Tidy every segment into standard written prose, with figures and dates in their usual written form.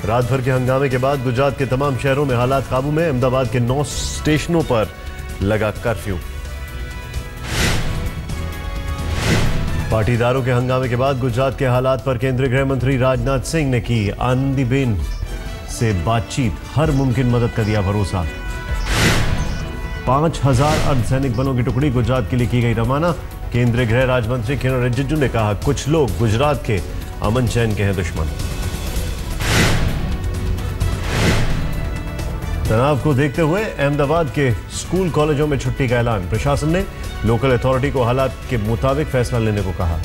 रात भर के हंगामे के बाद गुजरात के तमाम शहरों में हालात काबू में। अहमदाबाद के 9 स्टेशनों पर लगा कर्फ्यू। पाटीदारों के हंगामे के बाद गुजरात के हालात पर केंद्रीय गृह मंत्री राजनाथ सिंह ने की आनंदीबेन से बातचीत, हर मुमकिन मदद का दिया भरोसा। 5000 अर्धसैनिक बलों की टुकड़ी गुजरात के लिए की गई रवाना। केंद्रीय गृह राज्य मंत्री किरण रिजिजू ने कहा, कुछ लोग गुजरात के अमन चैन के हैं दुश्मन। तनाव को देखते हुए अहमदाबाद के स्कूल कॉलेजों में छुट्टी का ऐलान। प्रशासन ने लोकल अथॉरिटी को हालात के मुताबिक फैसला लेने को कहा।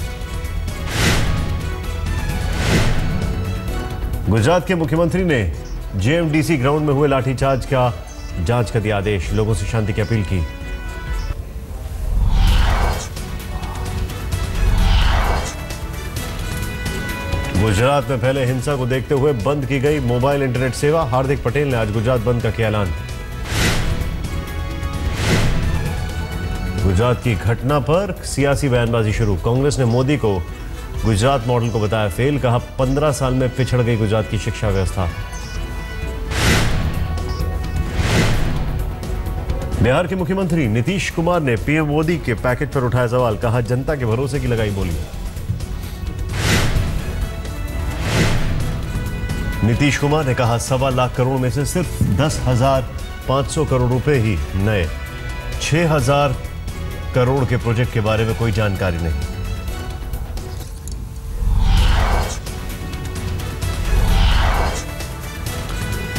गुजरात के मुख्यमंत्री ने जेएमडीसी ग्राउंड में हुए लाठीचार्ज का जांच का दिया आदेश। लोगों से शांति की अपील की। गुजरात में फैले हिंसा को देखते हुए बंद की गई मोबाइल इंटरनेट सेवा। हार्दिक पटेल ने आज गुजरात बंद का किया ऐलान। गुजरात की घटना पर सियासी बयानबाजी शुरू। कांग्रेस ने मोदी को गुजरात मॉडल को बताया फेल। कहा, 15 साल में पिछड़ गई गुजरात की शिक्षा व्यवस्था। बिहार के मुख्यमंत्री नीतीश कुमार ने पीएम मोदी के पैकेज पर उठाया सवाल। कहा, जनता के भरोसे की लगाई बोली। नीतीश कुमार ने कहा, 1.25 लाख करोड़ में से सिर्फ 10,500 करोड़ रुपए ही नए। 6,000 करोड़ के प्रोजेक्ट के बारे में कोई जानकारी नहीं।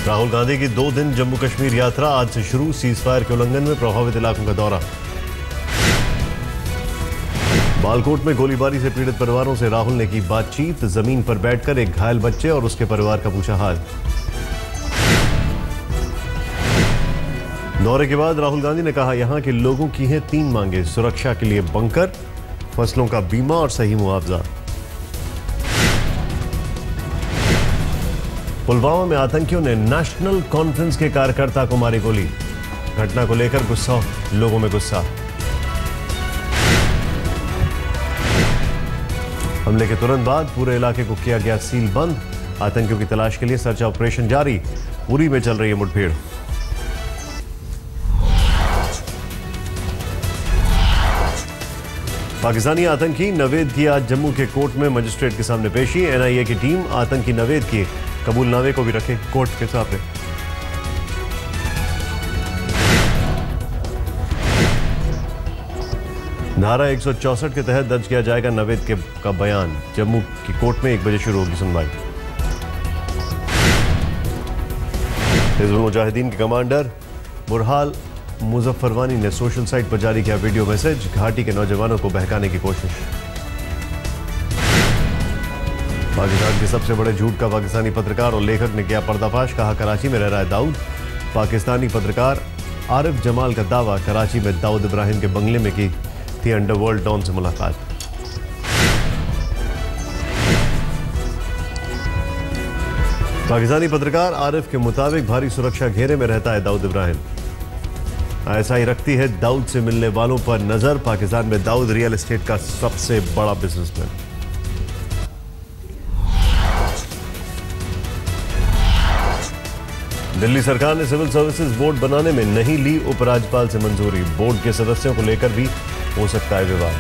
राहुल गांधी की 2 दिन जम्मू कश्मीर यात्रा आज से शुरू। सीजफायर के उल्लंघन में प्रभावित इलाकों का दौरा। बालकोट में गोलीबारी से पीड़ित परिवारों से राहुल ने की बातचीत। जमीन पर बैठकर एक घायल बच्चे और उसके परिवार का पूछा हाल। दौरे के बाद राहुल गांधी ने कहा, यहां के लोगों की हैं 3 मांगे। सुरक्षा के लिए बंकर, फसलों का बीमा और सही मुआवजा। पुलवामा में आतंकियों ने नेशनल कॉन्फ्रेंस के कार्यकर्ता को मारी गोली। घटना को लेकर गुस्सा, लोगों में गुस्सा। हमले के तुरंत बाद पूरे इलाके को किया गया सील बंद। आतंकियों की तलाश के लिए सर्च ऑपरेशन जारी। उरी में चल रही है मुठभेड़। पाकिस्तानी आतंकी नवेद की आज जम्मू के कोर्ट में मजिस्ट्रेट के सामने पेशी। एनआईए की टीम आतंकी नवेद के कबूलनामे को भी रखे कोर्ट के सामने। धारा 164 के तहत दर्ज किया जाएगा नवेद का बयान। जम्मू की कोर्ट में 1 बजे शुरू होगी सुनवाई। हिजबुल मुजाहिदीन के कमांडर बुरहान मुजफ्फरवानी ने सोशल साइट पर जारी किया वीडियो मैसेज। घाटी के नौजवानों को बहकाने की कोशिश। पाकिस्तान के सबसे बड़े झूठ का पाकिस्तानी पत्रकार और लेखक ने किया पर्दाफाश। कहा, कराची में रह रहा है दाऊद। पाकिस्तानी पत्रकार आरिफ जमाल का दावा, कराची में दाऊद इब्राहिम के बंगले में की थी अंडरवर्ल्ड डॉन से मुलाकात। पाकिस्तानी पत्रकार आरिफ के मुताबिक भारी सुरक्षा घेरे में रहता है दाऊद इब्राहिम। आईएसआई रखती है दाऊद से मिलने वालों पर नजर। पाकिस्तान में दाऊद रियल एस्टेट का सबसे बड़ा बिजनेसमैन। दिल्ली सरकार ने सिविल सर्विसेज बोर्ड बनाने में नहीं ली उपराज्यपाल से मंजूरी। बोर्ड के सदस्यों को लेकर भी हो सकता है विवाद।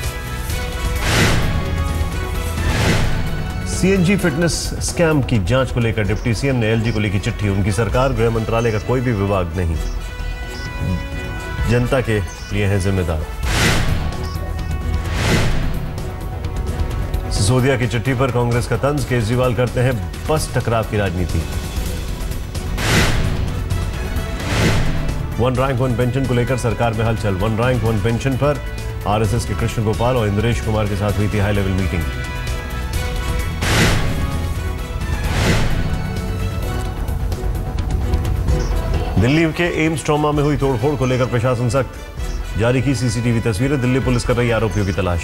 सीएनजी फिटनेस स्कैम की जांच को लेकर डिप्टी सीएम ने एलजी को लिखी चिट्ठी। उनकी सरकार, गृह मंत्रालय का कोई भी विभाग नहीं, जनता के लिए है जिम्मेदार। सिसोदिया की चिट्ठी पर कांग्रेस का तंज। केजरीवाल करते हैं बस टकराव की राजनीति। 1 रैंक 1 पेंशन को लेकर सरकार में हलचल। 1 रैंक 1 पेंशन पर आरएसएस के कृष्ण गोपाल और इंद्रेश कुमार के साथ हुई थी हाई लेवल मीटिंग। दिल्ली के एम्स ट्रॉमा में हुई तोड़फोड़ को लेकर प्रशासन सख्त। जारी की सीसीटीवी तस्वीरें। दिल्ली पुलिस कर रही आरोपियों की तलाश।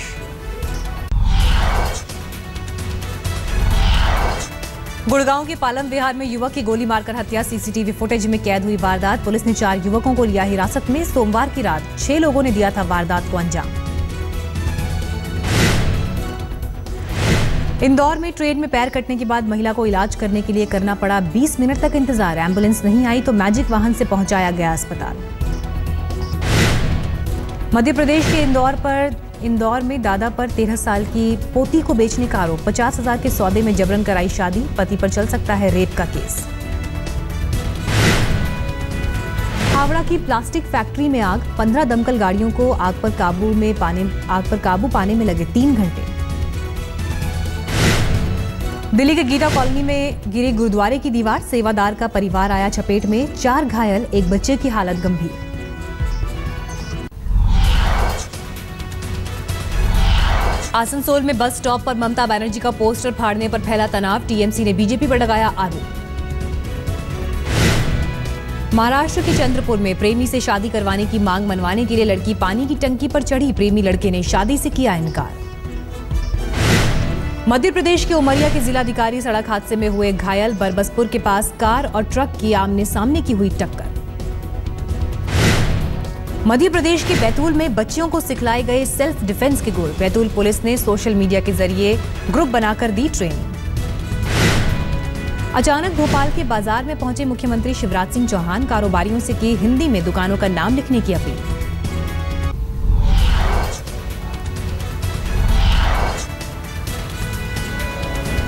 गुड़गांव के पालम विहार में युवक की गोली मारकर हत्या। सीसीटीवी फुटेज में कैद हुई वारदात। पुलिस ने 4 युवकों को लिया हिरासत में। सोमवार की रात 6 लोगों ने दिया था वारदात को अंजाम। इंदौर में ट्रेन में पैर कटने के बाद महिला को इलाज करने के लिए करना पड़ा 20 मिनट तक इंतजार। एम्बुलेंस नहीं आई तो मैजिक वाहन से पहुंचाया गया अस्पताल। मध्य प्रदेश के इंदौर में दादा पर 13 साल की पोती को बेचने का आरोप। 50,000 के सौदे में जबरन कराई शादी, पति पर चल सकता है रेप का केस। हावड़ा की प्लास्टिक फैक्ट्री में आग, 15 दमकल गाड़ियों को आग पर काबू पाने में लगे 3 घंटे। दिल्ली के गीता कॉलोनी में गिरी गुरुद्वारे की दीवार, सेवादार का परिवार आया चपेट में, 4 घायल, एक बच्चे की हालत गंभीर। आसनसोल में बस स्टॉप पर ममता बनर्जी का पोस्टर फाड़ने पर फैला तनाव, टीएमसी ने बीजेपी पर लगाया आरोप। महाराष्ट्र के चंद्रपुर में प्रेमी से शादी करवाने की मांग मनवाने के लिए लड़की पानी की टंकी पर चढ़ी, प्रेमी लड़के ने शादी से किया इनकार। मध्य प्रदेश के उमरिया के जिलाधिकारी सड़क हादसे में हुए घायल, बरबसपुर के पास कार और ट्रक की आमने सामने की हुई टक्कर। मध्य प्रदेश के बैतूल में बच्चियों को सिखलाए गए सेल्फ डिफेंस के गुर, बैतूल पुलिस ने सोशल मीडिया के जरिए ग्रुप बनाकर दी ट्रेनिंग। अचानक भोपाल के बाजार में पहुंचे मुख्यमंत्री शिवराज सिंह चौहान, कारोबारियों से की हिंदी में दुकानों का नाम लिखने की अपील।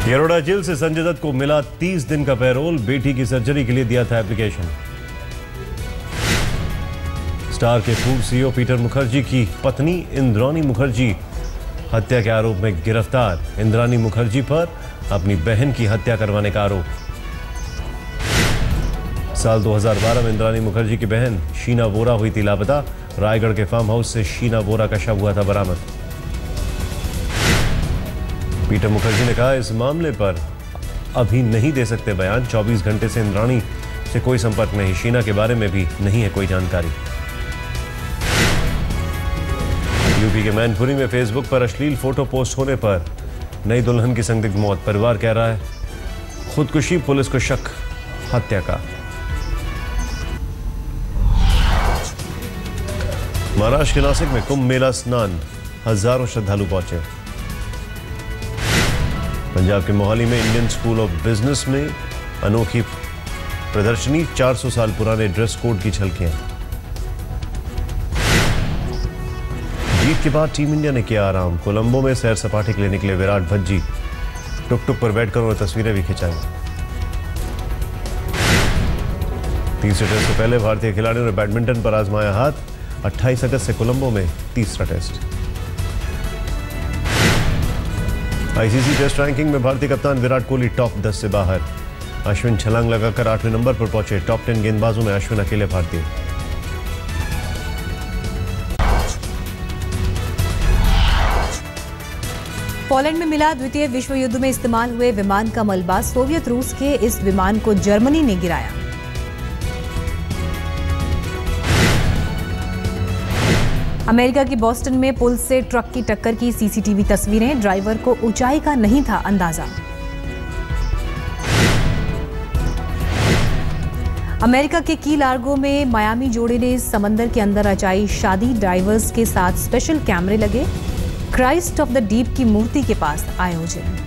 येरोडा जेल से संजय दत्त को मिला 30 दिन का पैरोल, बेटी की सर्जरी के लिए दिया था एप्लीकेशन। स्टार के पूर्व सीईओ पीटर मुखर्जी की पत्नी इंद्रानी मुखर्जी हत्या के आरोप में गिरफ्तार, इंद्रानी मुखर्जी पर अपनी बहन की हत्या करवाने का आरोप। साल 2012 में इंद्रानी मुखर्जी की बहन शीना वोरा हुई थी लापता, रायगढ़ के फार्म हाउस से शीना वोरा का शव हुआ था बरामद। पीटर मुखर्जी ने कहा इस मामले पर अभी नहीं दे सकते बयान, 24 घंटे से इंद्रानी से कोई संपर्क नहीं, शीना के बारे में भी नहीं है कोई जानकारी। यूपी के मैनपुरी में फेसबुक पर अश्लील फोटो पोस्ट होने पर नई दुल्हन की संदिग्ध मौत, परिवार कह रहा है खुदकुशी, पुलिस को शक हत्या का। महाराष्ट्र के नासिक में कुंभ मेला स्नान, हजारों श्रद्धालु पहुंचे। पंजाब के मोहाली में इंडियन स्कूल ऑफ बिजनेस में अनोखी प्रदर्शनी, 400 साल पुराने ड्रेस कोड की झलकियां। जीत के बाद टीम इंडिया ने किया आराम, कोलंबो में सैर सपाटे के लिए निकले विराट भज्जी, टुक टुक पर बैठकर उन्होंने तस्वीरें भी खिंचाई। तीसरे टेस्ट से पहले भारतीय खिलाड़ियों ने बैडमिंटन पर आजमाया हाथ, 28 अगस्त से कोलंबो में तीसरा टेस्ट। आईसीसी टेस्ट रैंकिंग में भारतीय कप्तान विराट कोहली टॉप 10 से बाहर, अश्विन छलांग लगाकर 8वें नंबर पर पहुंचे, टॉप 10 गेंदबाजों में अश्विन अकेले भारतीय। पोलैंड में मिला द्वितीय विश्व युद्ध में इस्तेमाल हुए विमान का मलबा, सोवियत रूस के इस विमान को जर्मनी ने गिराया। अमेरिका की बॉस्टन में पुल से ट्रक की टक्कर की सीसीटीवी तस्वीरें, ड्राइवर को ऊंचाई का नहीं था अंदाजा। अमेरिका के की लार्गो में मायामी जोड़े ने समंदर के अंदर रचाई शादी, ड्राइवर्स के साथ स्पेशल कैमरे लगे, क्राइस्ट ऑफ द डीप की मूर्ति के पास आयोजन।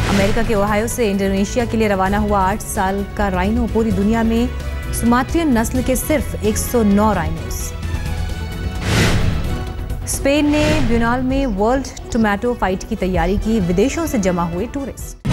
अमेरिका के ओहायो से इंडोनेशिया के लिए रवाना हुआ 8 साल का राइनो, पूरी दुनिया में सुमात्रियन नस्ल के सिर्फ 109 राइनोस। स्पेन ने ब्यूनाल में वर्ल्ड टोमेटो फाइट की तैयारी की, विदेशों से जमा हुए टूरिस्ट।